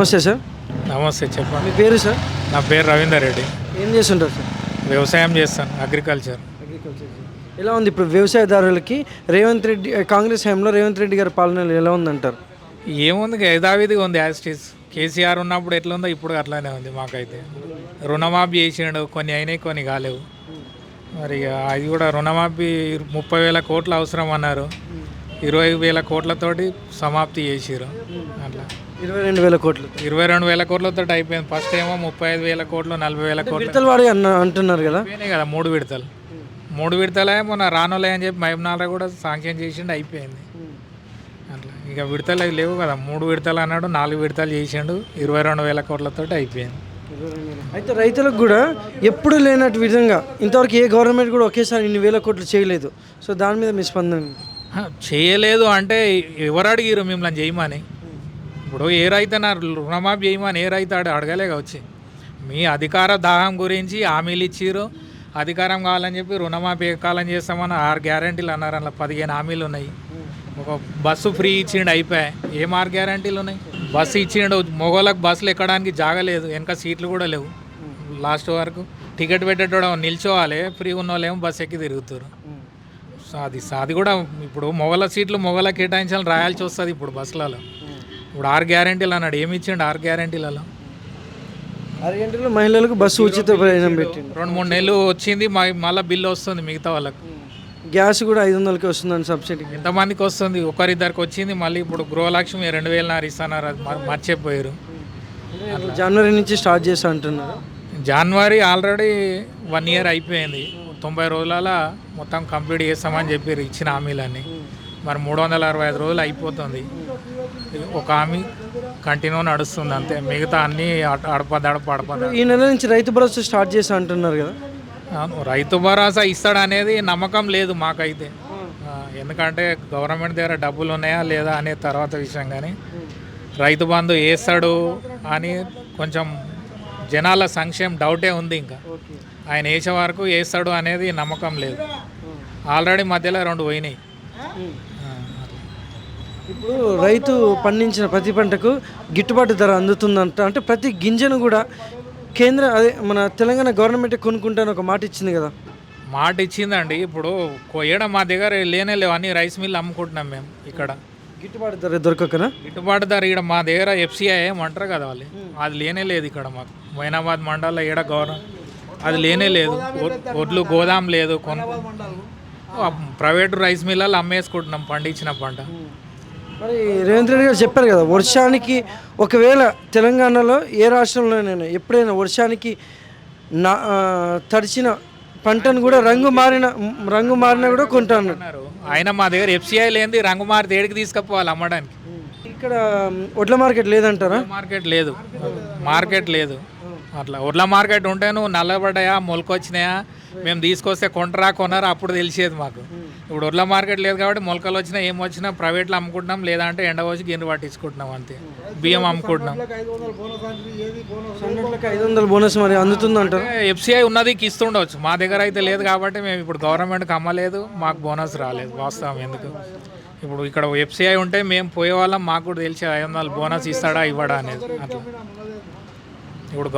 నమస్తే సార్. నమస్తే, చెప్పండి. మీ పేరు సార్? నా పేరు రవీందర్ రెడ్డి. ఏం చేస్తుంటారు సార్? వ్యవసాయం చేస్తాను, అగ్రికల్చర్. ఎలా ఉంది ఇప్పుడు వ్యవసాయదారులకి రేవంత్ రెడ్డి కాంగ్రెస్ హయాంలో రేవంత్ రెడ్డి గారి పాలన ఎలా ఉందంటారు? ఏముంది, యథావిధిగా ఉంది. యాస్టీస్ కేసీఆర్ ఉన్నప్పుడు ఎట్లా ఉందో ఇప్పుడు అట్లానే ఉంది. మాకైతే రుణమాఫీ చేసిండు, కొన్ని అయినాయి, కొన్ని కాలేవు. మరి అది కూడా రుణమాఫీ 30,000 కోట్లు అవసరం అన్నారు, 20,000 కోట్లతోటి సమాప్తి చేసిరు. అట్లా 22,000 కోట్లు, 22,000 కోట్లతో అయిపోయింది. ఫస్ట్ ఏమో 35,000 కోట్లు, 40,000 కోట్లు విడతలు వాడి అంటున్నారు కదా. అయిపోయినాయి కదా, 3 విడతలే. మొన్న రానోలే అని చెప్పి మహబూబ్నగర్ కూడా శాంక్షన్ చేసిండు, అయిపోయింది. అట్లా ఇక విడతలు లేవు కదా. 3 విడతలు అన్నాడు, 4 విడతలు చేసిండు, 22,000 కోట్లతో అయిపోయింది. అయితే రైతులకు కూడా ఎప్పుడు లేనట్టు విధంగా ఇంతవరకు ఏ గవర్నమెంట్ కూడా ఒకేసారి ఇన్ని వేల కోట్లు చేయలేదు. సో దాని మీద మీ స్పందన? చేయలేదు అంటే ఎవరు అడిగిరు మిమ్మల్ని చేయమని? ఇప్పుడు ఏ రైతు నా రుణమాఫీ చేయమని ఏ రైతు అడగలేక వచ్చి మీ అధికార దాహం గురించి హామీలు ఇచ్చిర్రు. అధికారం కావాలని చెప్పి రుణమాఫీ కాలం చేస్తామని 6 గ్యారంటీలు అన్నారు. అలా 15 హామీలు ఉన్నాయి. ఒక బస్సు ఫ్రీ ఇచ్చిండు, అయిపోయాయి. ఏం 6 గ్యారంటీలు ఉన్నాయి? బస్సు ఇచ్చిండు, మొగోళ్ళకి బస్సులు ఎక్కడానికి జాగలేదు, వెనక సీట్లు కూడా లేవు. లాస్ట్ వరకు టికెట్ పెట్టేటోడం నిల్చోవాలి, ఫ్రీ ఉన్న వాళ్ళేమో బస్సు ఎక్కి తిరుగుతారు. సో అది కూడా ఇప్పుడు మొగల సీట్లు మొగల కేటాయించాలని రాయాల్సి వస్తుంది ఇప్పుడు బస్సులలో. ఇప్పుడు 6 గ్యారంటీలు అన్నాడు, ఏమి ఇచ్చిండు 6 గ్యారంటీలలో? 6 గంటల్లో మహిళలకు బస్సు ఉచిత ప్రయాణం పెట్టింది. 2-3 నెలలు వచ్చింది, మళ్ళీ బిల్లు వస్తుంది మిగతా వాళ్ళకు. గ్యాస్ కూడా 500కి వస్తుందని సబ్సిడీ. ఎంతమందికి వస్తుంది? ఒకరిద్దరికి వచ్చింది. మళ్ళీ ఇప్పుడు గృహలక్ష్మి 2,000 ఇస్తున్నారు, అది మర్చిపోయారు. జనవరి నుంచి స్టార్ట్ చేస్తా అంటున్నారు. జనవరి ఆల్రెడీ 1 ఇయర్ అయిపోయింది. 90 రోజుల మొత్తం కంప్లీట్ చేస్తామని చెప్పారు ఇచ్చిన హామీలన్నీ. మరి 365 రోజులు అయిపోతుంది. ఒక హామీ కంటిన్యూ నడుస్తుంది అంతే, మిగతా అన్నీ అడపదడప. ఈ నెల నుంచి రైతు భరోసా స్టార్ట్ చేస్తా అంటున్నారు కదా. రైతు భరోసా ఇస్తాడనేది నమ్మకం లేదు మాకైతే. ఎందుకంటే గవర్నమెంట్ దగ్గర డబ్బులు ఉన్నాయా లేదా అనే తర్వాత విషయం, కానీ రైతు బంధు వేస్తాడు అని కొంచెం జనాల సంక్షేమం డౌటే ఉంది. ఇంకా ఆయన వేసే వరకు వేస్తాడు అనేది నమ్మకం లేదు. ఆల్రెడీ మధ్యలో 2 పోయినాయి. ఇప్పుడు రైతు పండించిన ప్రతి పంటకు గిట్టుబాటు ధర అందుతుందంట. అంటే ప్రతి గింజను కూడా కేంద్ర మన తెలంగాణ గవర్నమెంట్ కొనుక్కుంటాను ఒక మాట ఇచ్చింది కదా. మాట ఇచ్చిందండి. ఇప్పుడు కొయ్యడం మా దగ్గర లేవు, అన్ని రైస్ మిల్లు అమ్ముకుంటున్నాం మేము. ఇక్కడ గిట్టుబాటు ధర దొరకకనా? గిట్టుబాటు ధర ఇక్కడ మా దగ్గర FCI ఏమంటారు కదా వాళ్ళు, అది లేదు ఇక్కడ మాకు. మైనాబాద్ మండలంలో ఇక్కడ అది లేదు. ఒడ్లు గోదాం లేదు, ప్రైవేటు రైస్ మిల్లలో అమ్మేసుకుంటున్నాం పండించిన పంట. మరి రేవంత్ రెడ్డి గారు చెప్పారు కదా, వర్షానికి ఒకవేళ తెలంగాణలో ఏ రాష్ట్రంలోనైనా ఎప్పుడైనా వర్షానికి తడిచిన పంటను కూడా రంగు మారినా కూడా కొంటాను. ఆయన మా దగ్గర FCI లేనిది రంగు మారి దేడికి తీసుకుపోవాలి అమ్మడానికి. ఇక్కడ వడ్ల మార్కెట్ లేదంటారా? మార్కెట్ లేదు. అట్లా వడ్ల మార్కెట్ ఉంటే నువ్వు నల్లబడ్డాయా మొలకొచ్చినాయా మేము తీసుకొస్తే కొనరా అప్పుడు తెలిసేది మాకు. ఇప్పుడు వడ్ల మార్కెట్ లేదు కాబట్టి మొలకలు వచ్చినా ఏం వచ్చినా ప్రైవేట్లో అమ్ముకుంటున్నాం, లేదంటే ఎండ వచ్చి గిన్నె పట్టించుకుంటున్నాం అంతే. బియ్యం అమ్ముకుంటున్నాం. 500 బోనస్ మరి అందుతుందంటారు. FCI ఉన్నదికి ఇస్తుండవచ్చు, మా దగ్గర అయితే లేదు కాబట్టి మేము ఇప్పుడు గవర్నమెంట్కి అమ్మలేదు, మాకు బోనస్ రాలేదు. వాస్తవం ఎందుకు, ఇప్పుడు ఇక్కడ FCI ఉంటే మేము పోయేవాళ్ళం, మాకు కూడా తెలిసి 500 బోనస్ ఇస్తాడా ఇవ్వడా అనేది. అట్లా ఇప్పుడు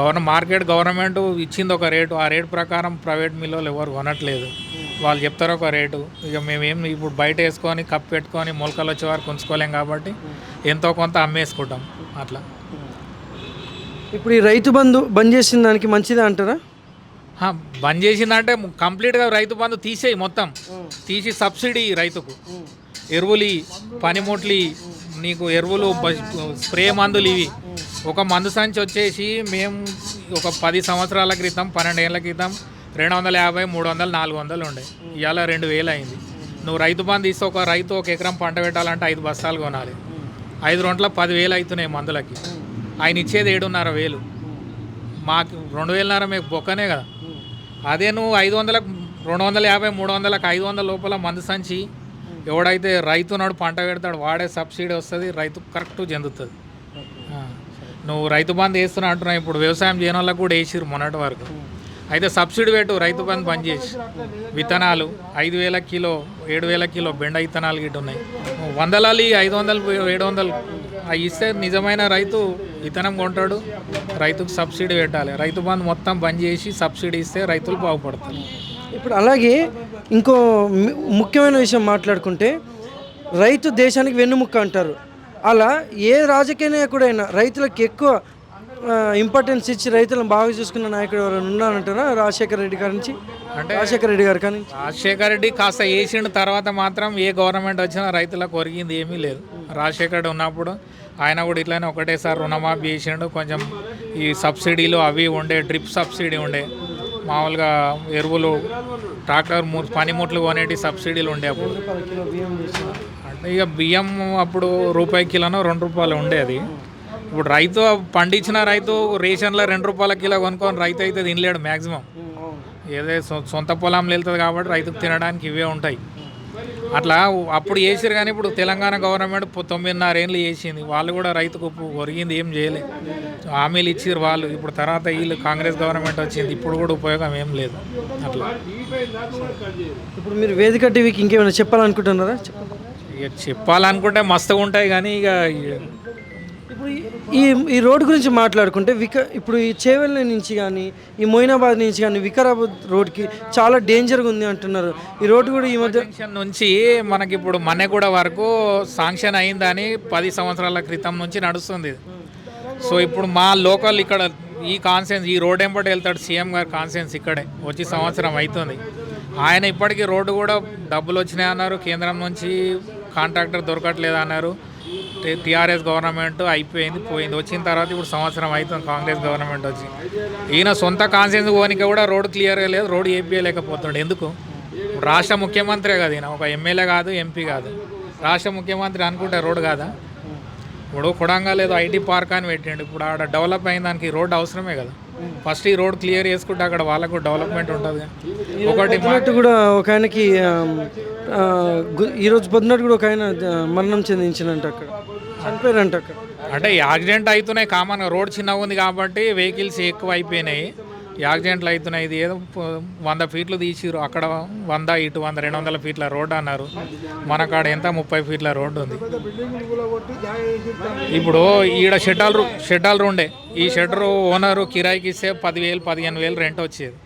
గవర్నమెంట్ ఇచ్చింది ఒక రేటు, ఆ రేటు ప్రకారం ప్రైవేట్ మిల్లులు ఎవరు కొనట్లేదు. వాళ్ళు చెప్తారు ఒక రేటు, ఇక మేమేం ఇప్పుడు బయట వేసుకొని కప్పు పెట్టుకొని మొలకలు వచ్చే వారికి ఉంచుకోలేం కాబట్టి ఎంతో కొంత అమ్మేసుకుంటాం. అట్లా ఇప్పుడు ఈ రైతు బంధు బంద్ చేసిన దానికి మంచిదే అంటారా? బంద్ చేసిందంటే కంప్లీట్గా రైతు బంధు తీసేయి, మొత్తం తీసి సబ్సిడీ రైతుకు ఎరువులు, పనిముట్లు, నీకు ఎరువులు, స్ప్రే మందులు, ఇవి ఒక మందు సంచి వచ్చేసి మేము ఒక 10 సంవత్సరాల క్రితం 12 ఏళ్ళ క్రితం 250, 300, 400 ఉండే. ఇవాళ 2,000 అయింది. నువ్వు రైతు బంధు ఇస్తే ఒక రైతు 1 ఎకరం పంట పెట్టాలంటే 5 బస్తాలు కొనాలి. 5 రొంట్ల 10,000 అవుతున్నాయి మందులకి. ఆయన ఇచ్చేది 7,500. మాకు 2,500 మీకు బొక్కనే కదా. అదే నువ్వు 500లకు 250, 300లకు 500 లోపల మందు సంచి ఎవడైతే రైతు నాడు పంట పెడతాడు వాడే సబ్సిడీ వస్తుంది, రైతు కరెక్ట్ చెందుతుంది. నువ్వు రైతు బంధు వేస్తున్నా అంటున్నావు. ఇప్పుడు వ్యవసాయం చేయని వాళ్ళకు కూడా వేసిరు మొన్నటి వరకు. అయితే సబ్సిడీ పెట్టు, రైతు బంధు బంద్ చేసి విత్తనాలు 5,000 కిలో 7,000 కిలో బెండ విత్తనాలు గిట్ట ఉన్నాయి. 100 500, 700 అవి ఇస్తే నిజమైన రైతు విత్తనం కొంటాడు, రైతుకు సబ్సిడీ పెట్టాలి. రైతు బంధు మొత్తం బంద్ చేసి సబ్సిడీ ఇస్తే రైతులు బాగుపడతారు. ఇప్పుడు అలాగే ఇంకో ముఖ్యమైన విషయం మాట్లాడుకుంటే రైతు దేశానికి వెన్నుముక్క అంటారు. అలా ఏ రాజకీయ నాయకుడైనా రైతులకు ఎక్కువ ఇంపార్టెన్స్ ఇచ్చి రైతులను బాగా చూసుకున్న నాయకుడు ఎవరైనా ఉన్నారంటారా? రాజశేఖర రెడ్డి గారి నుంచి రాజశేఖర రెడ్డి గారి కానీ రాజశేఖర రెడ్డి కాస్త వేసిండు, తర్వాత మాత్రం ఏ గవర్నమెంట్ వచ్చినా రైతులకు ఒరిగింది ఏమీ లేదు. రాజశేఖర రెడ్డి ఉన్నప్పుడు ఆయన కూడా ఇట్లానే ఒకటేసారి రుణమాఫీ చేసిండు. కొంచెం ఈ సబ్సిడీలు అవి ఉండే, డ్రిప్ సబ్సిడీ ఉండే, మామూలుగా ఎరువులు ట్రాక్టర్ పనిముట్లు కొనేటి సబ్సిడీలు ఉండే అప్పుడు. అంటే ఇక బియ్యం అప్పుడు రూపాయి కిలోనో ₹2 ఉండేది. ఇప్పుడు రైతు పండించిన రైతు రేషన్లో ₹2 కిలో కొనుక్కొని రైతు అయితే తినలేడు మ్యాక్సిమం. ఏదో సొంత పొలంలో వెళ్తుంది కాబట్టి రైతుకు తినడానికి ఇవే ఉంటాయి. అట్లా అప్పుడు చేసారు, కానీ ఇప్పుడు తెలంగాణ గవర్నమెంట్ 9.5 ఏళ్ళు చేసింది. వాళ్ళు కూడా రైతుకు ఒరిగింది ఏం చేయలేదు. హామీలు ఇచ్చారు వాళ్ళు. ఇప్పుడు తర్వాత వీళ్ళు కాంగ్రెస్ గవర్నమెంట్ వచ్చింది, ఇప్పుడు కూడా ఉపయోగం ఏం లేదు. అట్లా ఇప్పుడు మీరు వేదిక టీవీకి ఇంకేమైనా చెప్పాలనుకుంటున్నారా? ఇక చెప్పాలనుకుంటే మస్తుగా ఉంటాయి, కానీ ఇక ఇప్పుడు ఈ రోడ్డు గురించి మాట్లాడుకుంటే ఇప్పుడు ఈ చేవెళ్ళ నుంచి కానీ ఈ మొయినాబాద్ నుంచి కానీ వికారాబాద్ రోడ్కి చాలా డేంజర్గా ఉంది అంటున్నారు. ఈ రోడ్డు కూడా ఈ మధ్య నుంచి మనకి ఇప్పుడు మన్నెగూడ వరకు శాంక్షన్ అయిందని 10 సంవత్సరాల క్రితం నుంచి నడుస్తుంది. సో ఇప్పుడు మా లోకల్ ఇక్కడ ఈ కాన్సెన్స్ ఈ రోడ్ ఎంబటి వెళ్తాడు సీఎం గారు కాన్సెన్స్ ఇక్కడే వచ్చి సంవత్సరం అవుతుంది. ఆయన ఇప్పటికీ రోడ్డు కూడా డబ్బులు వచ్చినాయి అన్నారు, కేంద్రం నుంచి కాంట్రాక్టర్ దొరకట్లేదు అన్నారు. టీఆర్ఎస్ గవర్నమెంట్ అయిపోయింది పోయింది, వచ్చిన తర్వాత ఇప్పుడు సంవత్సరం అవుతుంది కాంగ్రెస్ గవర్నమెంట్ వచ్చి. ఈయన సొంత కాన్సెన్స్ పోనీకి కూడా రోడ్ క్లియర్గా లేదు, రోడ్ వేయలేకపోతుండే. ఎందుకు? రాష్ట్ర ముఖ్యమంత్రే కదా ఈయన, ఒక ఎమ్మెల్యే కాదు, ఎంపీ కాదు, రాష్ట్ర ముఖ్యమంత్రి అనుకుంటే రోడ్ కాదా? ఇప్పుడు కొడంగల్ ఏదో ఐటీ పార్క్ అని పెట్టిండు, ఇప్పుడు ఆడ డెవలప్ అయిన దానికి రోడ్ అవసరమే కదా. ఫస్ట్ ఈ రోడ్ క్లియర్ చేసుకుంటే అక్కడ వాళ్ళకు డెవలప్మెంట్ ఉంటుంది. ఒకటి కూడా ఒక ఆయనకి ఈరోజు పొద్దున్నట్టు కూడా ఒక ఆయన మరణం చెందించినంట, అక్కడ చనిపోయారంట. అక్కడ అంటే యాక్సిడెంట్ అవుతున్నాయి కామన్గా, రోడ్ చిన్నగా ఉంది కాబట్టి వెహికల్స్ ఎక్కువ అయిపోయినాయి, యాక్సిడెంట్లు అవుతున్నాయి. ఇది ఏదో 100 ఫీట్లు తీసిరు, అక్కడ 100 ఇటు 100 200 ఫీట్ల రోడ్డు అన్నారు. మనకాడ ఎంత 30 ఫీట్ల రోడ్డు ఉంది. ఇప్పుడు ఈడ షెడ్యూల్ ఉండే, ఈ షెటర్ ఓనరు కిరాయికి ఇస్తే 10,000 15,000 రెంట్ వచ్చేది.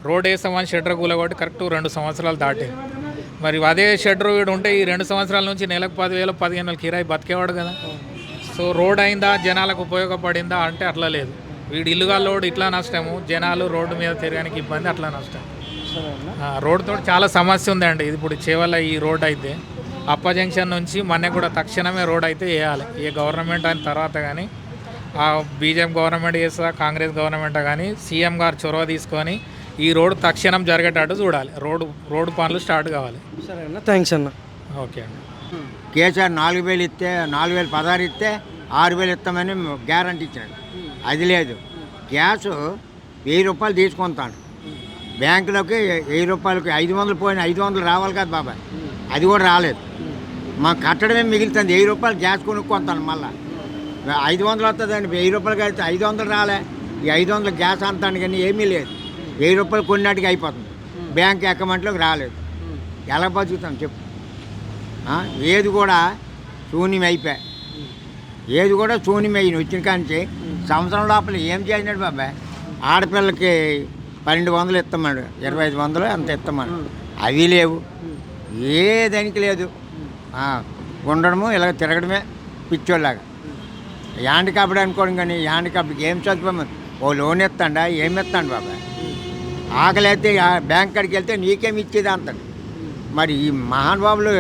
రోడ్ వేస్తామని షెటర్ కూలగొట్టి కరెక్ట్ 2 సంవత్సరాలు దాటింది. మరి అదే షెటర్ వీడు ఉంటే ఈ 2 సంవత్సరాల నుంచి నెలకు 10,000 15,000 కిరాయి బతికేవాడు కదా. సో రోడ్ అయిందా, జనాలకు ఉపయోగపడిందా అంటే అట్లా లేదు. వీడు ఇల్లుగా లోడ్ ఇట్లా నష్టము, జనాలు రోడ్డు మీద తిరగడానికి ఇబ్బంది, అట్లా నష్టం. రోడ్డుతో చాలా సమస్య ఉందండి. ఇది ఇప్పుడు చేవల్ల ఈ రోడ్ అయితే అప్ప జంక్షన్ నుంచి కూడా తక్షణమే రోడ్ అయితే వేయాలి. ఏ గవర్నమెంట్ అయిన తర్వాత కానీ, ఆ బీజేపీ గవర్నమెంట్ చేస్తా కాంగ్రెస్ గవర్నమెంట్ కానీ సీఎం గారు చొరవ తీసుకొని ఈ రోడ్డు తక్షణం జరిగేటట్టు చూడాలి. రోడ్డు పనులు స్టార్ట్ కావాలి. సరే అన్న, థ్యాంక్స్ అన్న. ఓకే అండి. కేసీఆర్ 4,000 ఇస్తే 4,016 ఇస్తే 6,000 ఇస్తామని గ్యారంటీ ఇచ్చాడు. అది లేదు. గ్యాసు ₹1,000 తీసుకుంటాడు, బ్యాంకులోకి ₹1,000కి 500 పోయిన 500 రావాలి కదా బాబాయ్, అది కూడా రాలేదు. మాకు కట్టడమే మిగులుతుంది. ₹1,000 గ్యాస్ కొనుక్కుంటాను, మళ్ళీ 500 వస్తుందండి. ₹1,000 అయితే 500 రాలే. ఈ 500 గ్యాస్ అంతాను కానీ ఏమీ లేదు. ₹1,000 కొన్నిటికి అయిపోతుంది, బ్యాంక్ అకౌంట్లోకి రాలేదు. ఎలా బతుకుతాం చెప్పు? ఏది కూడా శూన్యం అయిపోయా, ఏది కూడా శూన్యం అయిన వచ్చిన కాంచి సంవత్సరం లోపల ఏం చేసినాడు బాబాయ్? ఆడపిల్లకి 1,200 ఇస్తామన్నాడు, 2,500 అంత ఇస్తామన్నాడు, అవి లేవు. ఏదానికి లేదు. ఉండడము ఇలా తిరగడమే పిచ్చోళ్ళలాగా. యాండికాపుడు అనుకోవడం కానీ యాండికాపుడికి ఏం చదువుకోమని ఓ లోన్ ఇస్తాడా, ఏమి ఇస్తాడు బాబాయ్? ఆకలి అయితే బ్యాంక్ కాడికి వెళ్తే నీకేమి ఇచ్చేది అంటాడు. మరి ఈ మహానుభావులు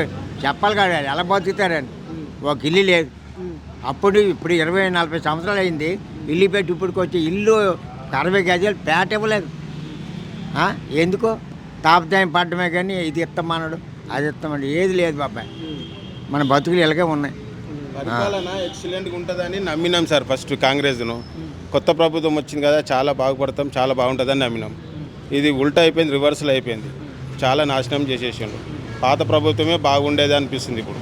చెప్పాలి కదా ఎలా బతుకుతారని. ఒక ఇల్లు లేదు. అప్పుడు ఇప్పుడు 20-40 సంవత్సరాలు అయింది ఇల్లు పెట్టి, ఇప్పటికి వచ్చి ఇల్లు 60 గజాలు పేట ఇవ్వలేదు. ఎందుకో తాపదాయం పడ్డమే కానీ ఇది ఇస్తామన్నాడు, అది ఇస్తామన్నాడు, ఏది లేదు బాబాయ్. మన బతుకులు ఇలాగే ఉన్నాయి. పరిపాలన ఎక్సలెంట్గా ఉంటుందని నమ్మినాం సార్. ఫస్ట్ కాంగ్రెస్ను కొత్త ప్రభుత్వం వచ్చింది కదా, చాలా బాగుపడతాం, చాలా బాగుంటుందని నమ్మినాం. ఇది ఉల్టా అయిపోయింది, రివర్సల్ అయిపోయింది, చాలా నాశనం చేసేసిండు. పాత ప్రభుత్వమే బాగుండేది అనిపిస్తుంది ఇప్పుడు.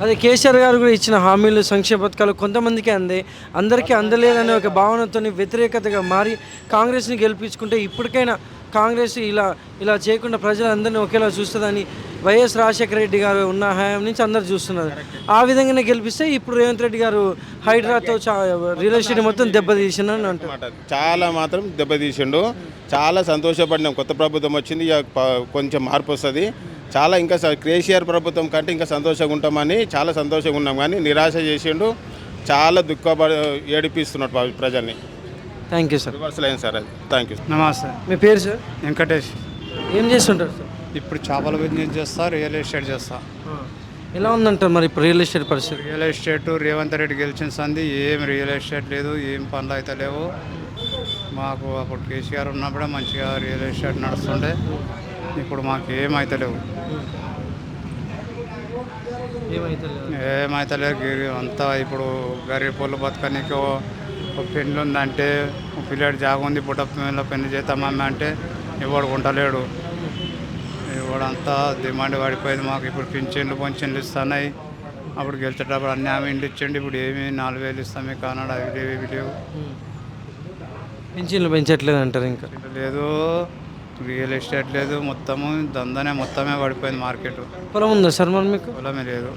అదే కేసీఆర్ గారు కూడా ఇచ్చిన హామీలు, సంక్షేమ పథకాలు కొంతమందికి అందే, అందరికీ అందలేదనే ఒక భావనతో వ్యతిరేకతగా మారి కాంగ్రెస్ని గెలిపించుకుంటే ఇప్పటికైనా కాంగ్రెస్ ఇలా చేయకుండా ప్రజలందరినీ ఒకేలా చూస్తుందని వైఎస్ రాజశేఖర రెడ్డి గారు ఉన్న హయాం నుంచి అందరు చూస్తున్నారు. ఆ విధంగానే గెలిపిస్తే ఇప్పుడు రేవంత్ రెడ్డి గారు హైడ్రాతో రియల్ ఎస్టేట్ మొత్తం దెబ్బతీసిందని అంటారు. మాట చాలా మాత్రం దెబ్బతీసిండు. చాలా సంతోషపడినాం. కొత్త ప్రభుత్వం వచ్చింది, ఇక కొంచెం మార్పు వస్తుంది. చాలా ఇంకా కేసీఆర్ ప్రభుత్వం కంటే ఇంకా సంతోషంగా ఉంటామని చాలా సంతోషంగా ఉన్నాం. కానీ నిరాశ చేసిండు, చాలా ఏడిపిస్తున్నాడు ప్రజల్ని. Thank you sir. రివర్సల్ అయింది సార్ అది. Thank you. నమస్తే, మీ పేరు సార్? వెంకటేష్. ఏం చేస్తుంటారు సార్? ఇప్పుడు చేపల బిజినెస్ చేస్తా, రియల్ ఎస్టేట్ చేస్తా. ఎలా ఉందంటారు మరి ఇప్పుడు రియల్ ఎస్టేట్ పరిస్థితి? రియల్ ఎస్టేట్ రేవంత్ రెడ్డి గెలిచిన సంది ఏం రియల్ ఎస్టేట్ లేదు, ఏం పనులు అయితే లేవు. మాకు అప్పుడు కేసీఆర్ ఉన్నప్పుడే మంచిగా రియల్ ఎస్టేట్ నడుస్తుండే, ఇప్పుడు మాకు ఏమైతే లేవు. ఏమైతే లేవు అంతా. ఇప్పుడు గరీబ్ పొల్లు బతకనికి ఒక పెళ్ళి ఉందంటే, ఒక పిల్లడి జాగ ఉంది, పుట్ట పెళ్లి చేస్తామమ్మ అంటే ఇవాడు ఉండలేడు. ఇవాడంతా డిమాండ్ పడిపోయింది. మాకు ఇప్పుడు పింఛన్లు ఇస్తున్నాయి. అప్పుడు గెలిచేటప్పుడు అన్ని ఆమె ఇంటి ఇచ్చిండి, ఇప్పుడు ఏమి 4,000 ఇస్తామే కానాడు, అవి లేవు ఇవి లేవు. పింఛన్లు పెంచట్లేదు అంటారు. ఇంకా లేదు, రియల్ ఎస్టేట్ లేదు, మొత్తమే పడిపోయింది మార్కెట్. పొలం ఉందా సార్ మరి మీకు? పొలమే లేదు.